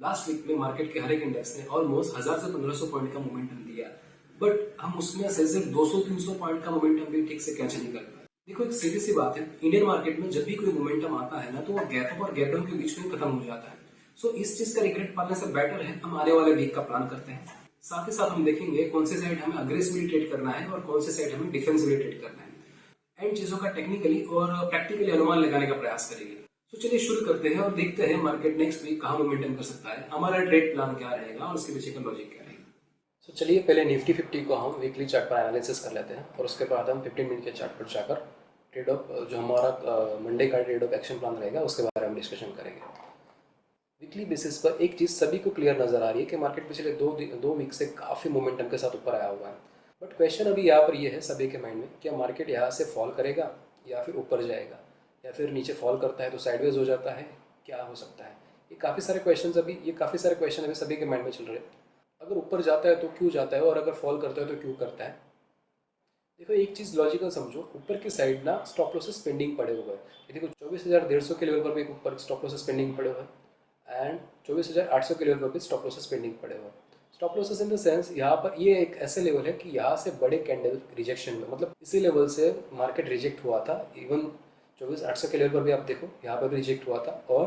Last week में market के हर एक इंडेक्स ने ऑलमोस्ट 1000 से 1500 पॉइंट का मोमेंटम दिया, बट हम उसमें से सिर्फ 200-300 पॉइंट का मोमेंटम भी ठीक से कैच नहीं कर पाए। देखो, एक सीधी सी बात है, इंडियन मार्केट में जब भी कोई मोमेंटम आता है ना, तो वो गैप अप और गैप डाउन के बीच में खत्म हो जाता है। सो इस चीज का रिग्रेट पालने से बेटर है हम आने वाले वीक का प्लान करते हैं। साथ ही साथ हम देखेंगे कौन से साइड हमें अग्रेसिवली ट्रेड करना है और कौन से साइड हमें डिफेंसिवली ट्रेड करना है, एंड चीजों का टेक्निकली और प्रैक्टिकली अनुमान लगाने का प्रयास करेंगे। तो चलिए शुरू करते हैं और देखते हैं मार्केट नेक्स्ट वीक कहाँ मोमेंटम कर सकता है, हमारा ट्रेड प्लान क्या रहेगा और उसके पीछे का लॉजिक क्या रहेगा। तो चलिए पहले निफ्टी 50 को हम वीकली चार्ट पर एनालिसिस कर लेते हैं और उसके बाद हम 15 मिनट के चार्ट पर जाकर ट्रेड ऑफ जो हमारा मंडे का ट्रेड ऑफ एक्शन प्लान रहेगा उसके बारे में डिस्कशन करेंगे। वीकली बेसिस पर एक चीज़ सभी को क्लियर नजर आ रही है कि मार्केट पिछले दो वीक से काफ़ी मोमेंटम के साथ ऊपर आया हुआ है। बट क्वेश्चन अभी यहाँ पर ये है सभी के माइंड में, क्या मार्केट यहाँ से फॉल करेगा या फिर ऊपर जाएगा, या फिर नीचे फॉल करता है तो साइडवेज हो जाता है, क्या हो सकता है। ये काफ़ी सारे क्वेश्चन अभी सभी के माइंड में चल रहे हैं। अगर ऊपर जाता है तो क्यों जाता है और अगर फॉल करता है तो क्यों करता है। देखो, एक चीज़ लॉजिकल समझो, ऊपर की साइड ना स्टॉप लॉसेस पेंडिंग पड़े हुए हैं। ये देखो 24,150 के लेवल पर भी ऊपर स्टॉप लॉसेस पेंडिंग पड़े हुए हैं एंड 24,800 के लेवल पर भी स्टॉप लॉसेस पेंडिंग पड़े हुए हैं। Stop losses in the sense यहाँ पर ये एक ऐसे लेवल है कि यहाँ से बड़े कैंडल रिजेक्शन में, मतलब इसी लेवल से मार्केट रिजेक्ट हुआ था। इवन 24,800 के लेवल पर भी आप देखो यहाँ पर भी रिजेक्ट हुआ था और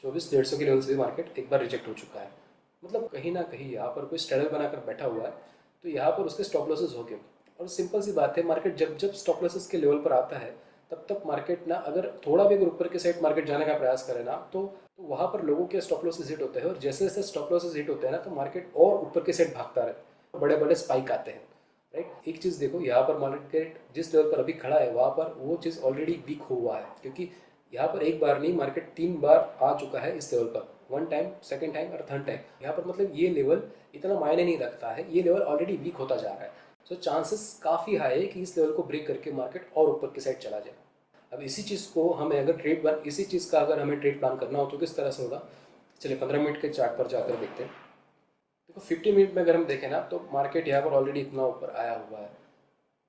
24,150 के लेवल से भी मार्केट एक बार रिजेक्ट हो चुका है। मतलब कहीं ना कहीं यहाँ पर कोई स्ट्रगल बनाकर बैठा हुआ है, तो यहाँ पर उसके स्टॉप लॉसेस हो गए। और सिंपल सी बात है, मार्केट जब जब स्टॉप लॉसेस के लेवल पर आता है तब तब मार्केट ना अगर थोड़ा भी अगर ऊपर के साइड मार्केट जाने का प्रयास करे ना, तो वहाँ पर लोगों के स्टॉप लॉसेस हिट होते हैं और जैसे जैसे स्टॉप लॉसेस हिट होते हैं ना, तो मार्केट और ऊपर के साइड भागता रहता है, बड़े बड़े स्पाइक आते हैं। राइट, एक चीज़ देखो, यहाँ पर मार्केट जिस लेवल पर अभी खड़ा है वहाँ पर वो चीज़ ऑलरेडी वीक हुआ है, क्योंकि यहाँ पर एक बार नहीं मार्केट 3 बार आ चुका है इस लेवल पर, 1 टाइम, 2nd टाइम और 3rd टाइम। यहाँ पर मतलब ये लेवल इतना मायने नहीं रखता है, ये लेवल ऑलरेडी वीक होता जा रहा है। सो चांसेस काफ़ी हाई है कि इस लेवल को ब्रेक करके मार्केट और ऊपर की साइड चला जाए। अब इसी चीज़ को हमें अगर इसी चीज़ का अगर हमें ट्रेड प्लान करना हो तो किस तरह से होगा। चलिए 15 मिनट के चार्ट पर जाकर देखते हैं। देखो 50 मिनट में अगर हम देखें ना, तो मार्केट यहाँ पर ऑलरेडी इतना ऊपर आया हुआ है,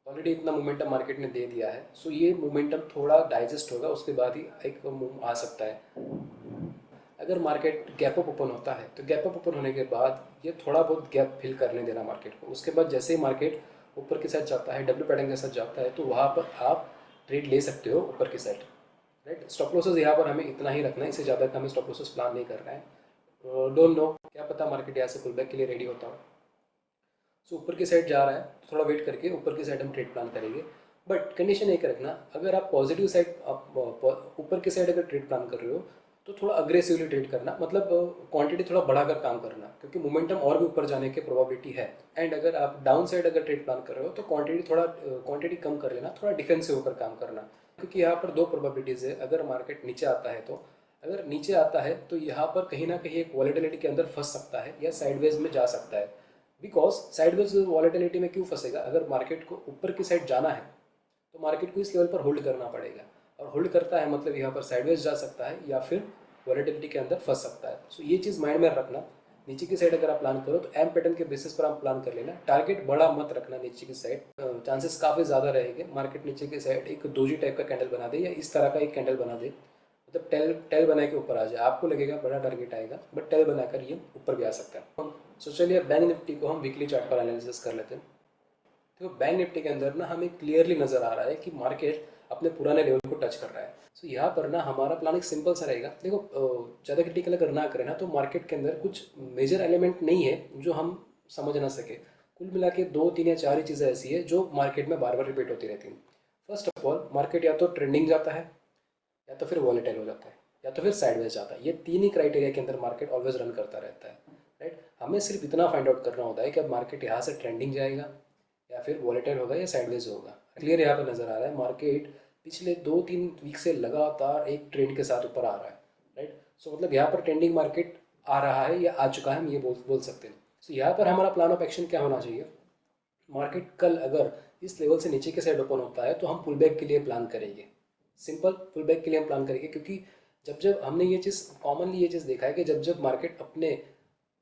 ऑलरेडी इतना मोमेंटम मार्केट ने दे दिया है। सो ये मोमेंटम थोड़ा डाइजेस्ट होगा, उसके बाद ही एक मूव आ सकता है। अगर मार्केट गैप अप ओपन होता है तो गैप अप ओपन होने के बाद ये थोड़ा बहुत गैप फिल करने देना मार्केट को। उसके बाद जैसे ही मार्केट ऊपर के साथ जाता है, डब्ल्यू पैटर्न के साथ जाता है, तो वहाँ पर आप ट्रेड ले सकते हो ऊपर की साइड। राइट, स्टॉप लॉसेस यहाँ पर हमें इतना ही रखना है, इससे ज़्यादा का हमें स्टॉप लॉसेस प्लान नहीं करना है। डोंट नो, क्या पता मार्केट यहाँ से पुल बैक के लिए रेडी होता हो। सो ऊपर की साइड जा रहा है तो थोड़ा वेट करके ऊपर की साइड हम ट्रेड प्लान करेंगे। बट कंडीशन एक रखना, अगर आप पॉजिटिव साइड, आप ऊपर की साइड अगर ट्रेड प्लान कर रहे हो तो थोड़ा अग्रेसिवली ट्रेड करना, मतलब क्वांटिटी थोड़ा बढ़ाकर काम करना, क्योंकि मोमेंटम और भी ऊपर जाने की प्रोबेबिलिटी है। एंड अगर आप डाउन साइड अगर ट्रेड प्लान कर रहे हो तो क्वांटिटी कम कर लेना, थोड़ा डिफेंसिव होकर काम करना, क्योंकि यहाँ पर 2 प्रोबेबिलिटीज़ है। अगर मार्केट नीचे आता है तो अगर नीचे आता है तो यहाँ पर कहीं ना कहीं एक वॉलेटिलिटी के अंदर फंस सकता है या साइडवेज में जा सकता है। बिकॉज साइडवेज वॉलेटिलिटी में क्यों फंसेगा, अगर मार्केट को ऊपर की साइड जाना है तो मार्केट को इस लेवल पर होल्ड करना पड़ेगा, और होल्ड करता है मतलब यहाँ पर साइडवेज जा सकता है या फिर वॉलेटिलिटी के अंदर फंस सकता है। सो ये चीज़ माइंड में रखना। नीचे की साइड अगर आप प्लान करो तो एम पैटर्न के बेसिस पर आप प्लान कर लेना, टारगेट बड़ा मत रखना नीचे की साइड। चांसेस काफ़ी ज़्यादा रहेंगे मार्केट नीचे की साइड एक दोजी टाइप का कैंडल बना दे या इस तरह का एक कैंडल बना दे, मतलब टेल बना के ऊपर आ जाए। आपको लगेगा बड़ा टारगेट आएगा, बट टेल बनाकर ये ऊपर भी आ सकता है। सो चलिए बैंक निफ्टी को हम वीकली चार्ट पर एनालिसिस कर लेते हैं। देखो बैंक निफ्टी के अंदर ना हमें क्लियरली नजर आ रहा है कि मार्केट अपने पुराने लेवल को टच कर रहा है। सो यहाँ पर ना हमारा प्लान एक सिंपल सा रहेगा। देखो ज़्यादा क्रिटिकल अगर ना करें ना, तो मार्केट के अंदर कुछ मेजर एलिमेंट नहीं है जो हम समझ ना सके। कुल मिला के 2, 3 या 4 ही चीज़ें ऐसी है जो मार्केट में बार बार रिपीट होती रहती हैं। फर्स्ट ऑफ ऑल, मार्केट या तो ट्रेंडिंग जाता है, या तो फिर वॉलेटाइल हो जाता है, या तो फिर साइडवेज जाता है। ये 3 ही क्राइटेरिया के अंदर मार्केट ऑलवेज रन करता रहता है। राइट, हमें सिर्फ इतना फाइंड आउट करना होता है कि अब मार्केट यहाँ से ट्रेंडिंग जाएगा या फिर वॉलेटाइल होगा या साइडवेज होगा। क्लियर यहाँ पर नजर आ रहा है मार्केट पिछले 2-3 वीक से लगातार एक ट्रेंड के साथ ऊपर आ रहा है। राइट, सो मतलब यहाँ पर ट्रेंडिंग मार्केट आ रहा है या आ चुका है, हम ये बोल सकते हैं। सो यहाँ पर हमारा प्लान ऑफ एक्शन क्या होना चाहिए। मार्केट कल अगर इस लेवल से नीचे के साइड ओपन होता है तो हम पुल बैक के लिए प्लान करेंगे। सिंपल, पुल बैक के लिए हम प्लान करेंगे, क्योंकि जब जब हमने ये चीज़ कॉमनली ये चीज़ देखा है कि जब जब मार्केट अपने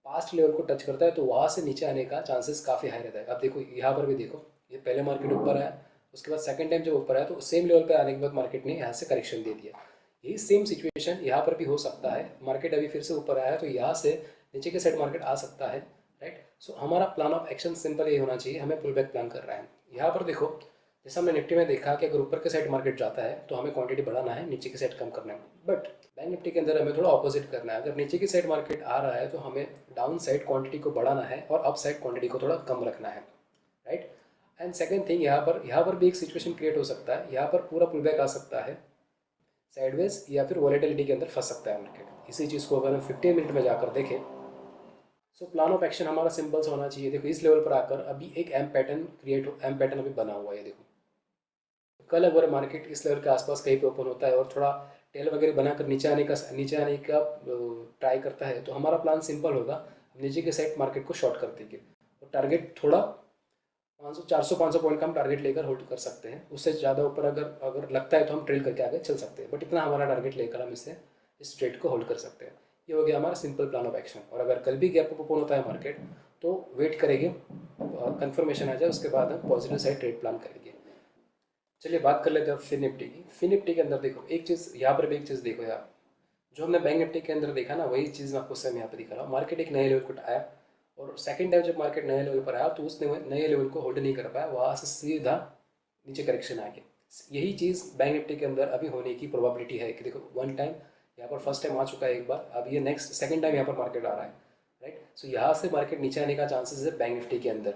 पास्ट लेवल को टच करता है तो वहाँ से नीचे आने का चांसेस काफ़ी हाई रहता है। अब देखो यहाँ पर भी देखो, ये पहले मार्केट ऊपर आया, उसके बाद 2nd टाइम जब ऊपर आया तो सेम लेवल पर आने के बाद मार्केट ने यहाँ से करेक्शन दे दिया। यही सेम सिचुएशन यहाँ पर भी हो सकता है। मार्केट अभी फिर से ऊपर आया है तो यहाँ से नीचे के साइड मार्केट आ सकता है, राइट। सो हमारा प्लान ऑफ एक्शन सिंपल ये होना चाहिए, हमें पुल बैक प्लान कर रहा है। यहाँ पर देखो, जैसा हमने निफ्टी में देखा कि अगर ऊपर के साइड मार्केट जाता है तो हमें क्वांटिटी बढ़ाना है, नीचे की साइड कम करना है। बट बैंक निफ्टी के अंदर हमें थोड़ा ऑपोजिट करना है। अगर नीचे की साइड मार्केट आ रहा है तो हमें डाउन साइड क्वांटिटी को बढ़ाना है और अप साइड क्वांटिटी को थोड़ा कम रखना है, राइट। एंड सेकेंड थिंग, यहाँ पर भी एक सिचुएशन क्रिएट हो सकता है, यहाँ पर पूरा पुल बैक आ सकता है साइडवेज, या फिर वॉलेटिलिटी के अंदर फंस सकता है मार्केट। इसी चीज़ को अगर हम 15 मिनट में जाकर देखें, सो प्लान ऑफ एक्शन हमारा सिंपल से होना चाहिए। देखो, इस लेवल पर आकर अभी एक एम पैटर्न अभी बना हुआ है। देखो, कल अगर मार्केट इस लेवल के आसपास कहीं पे ओपन होता है और थोड़ा टेल वगैरह बनाकर नीचे आने का ट्राई करता है, तो हमारा प्लान सिंपल होगा, नीचे के साइड मार्केट को शॉर्ट कर देंगे और टारगेट थोड़ा 500 पॉइंट का हम टारगेट लेकर होल्ड कर सकते हैं। उससे ज़्यादा ऊपर अगर लगता है तो हम ट्रेल करके आगे चल सकते हैं, बट इतना हमारा टारगेट लेकर हम इस ट्रेड को होल्ड कर सकते हैं। ये हो गया हमारा सिंपल प्लान ऑफ एक्शन। और अगर कल भी गैप अप ओपन होता है मार्केट तो वेट करेंगे, कंफर्मेशन आ जाए, उसके बाद हम पॉजिटिव साइड ट्रेड प्लान करेंगे। चलिए बात कर लेते हैं फिन निफ्टी की। फिन निफ्टी के अंदर देखो एक चीज़, यहाँ पर भी एक चीज़ देखो यार, जो हमने बैंक निफ्टी के अंदर देखा ना, वही चीज़ मैं आपको सेम यहाँ पर दिखा रहा हूँ। मार्केट एक नए लेवल को आया और सेकंड टाइम जब मार्केट नए लेवल पर आया तो उस नए लेवल को होल्ड नहीं कर पाया, वहाँ से सीधा नीचे करेक्शन आ गया। यही चीज़ बैंक निफ्टी के अंदर अभी होने की प्रोबेबिलिटी है कि देखो, वन टाइम यहाँ पर फर्स्ट टाइम आ चुका है एक बार, अब ये नेक्स्ट सेकंड टाइम यहाँ पर मार्केट आ रहा है, राइट। सो यहाँ से मार्केट नीचे आने का चांसेस है बैंक निफ्टी के अंदर।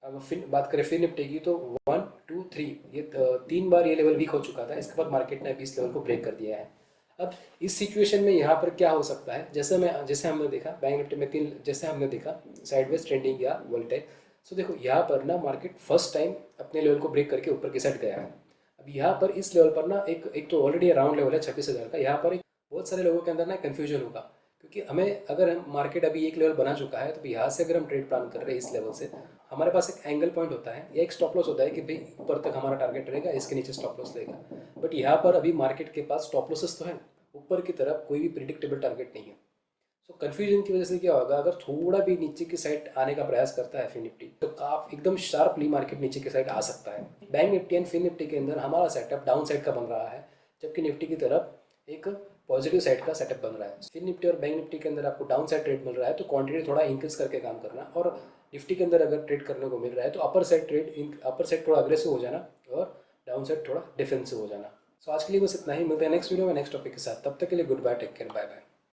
अब बात करें फिन निफ्टी की तो 1 2 3 ये 3 बार ये लेवल वीक हो चुका था, इसके बाद मार्केट ने अभी इस लेवल को ब्रेक कर दिया है। अब इस सिचुएशन में यहाँ पर क्या हो सकता है, जैसे हमने देखा बैंक निफ्टी में जैसे हमने देखा साइडवेज ट्रेंडिंग या वोल्टाइल। सो देखो, यहाँ पर ना मार्केट फर्स्ट टाइम अपने लेवल को ब्रेक करके ऊपर की साइड गया है। अब यहाँ पर इस लेवल पर ना एक तो ऑलरेडी राउंड लेवल है 26,000 का, यहाँ पर बहुत सारे लोगों के अंदर ना कन्फ्यूजन होगा, क्योंकि अगर हम मार्केट अभी एक लेवल बना चुका है तो यहाँ से अगर हम ट्रेड प्लान कर रहे हैं इस लेवल से, हमारे पास एक एंगल पॉइंट होता है या एक स्टॉप लॉस होता है कि भाई ऊपर तक हमारा टारगेट रहेगा, इसके नीचे स्टॉप लॉस रहेगा। बट यहाँ पर अभी मार्केट के पास स्टॉप लॉसेस तो है, ऊपर की तरफ कोई भी प्रिडिक्टेबल टारगेट नहीं है। सो कन्फ्यूजन की वजह से क्या होगा, अगर थोड़ा भी नीचे की साइड आने का प्रयास करता है फिन निफ्टी तो काफी एकदम शार्पली मार्केट नीचे की साइड आ सकता है। Bank Nifty and Fin Nifty के अंदर हमारा सेटअप डाउन साइड का बन रहा है, जबकि निफ्टी की तरफ एक पॉजिटिव साइड का सेटअप बन रहा है। फिन निफ्टी और बैंक निफ्टी के अंदर आपको डाउन साइड ट्रेड मिल रहा है तो क्वांटिटी थोड़ा इंक्रीज करके काम करना, और निफ्टी के अंदर अगर ट्रेड करने को मिल रहा है तो अपर साइड थोड़ा अग्रेसिव हो जाना और डाउन साइड थोड़ा डिफेंसिव हो जाना। सो आज के लिए बस इतना ही, मिलते हैं नेक्स्ट वीडियो में नेक्स्ट टॉपिक के साथ। तब तक के लिए goodbye, take care, bye bye.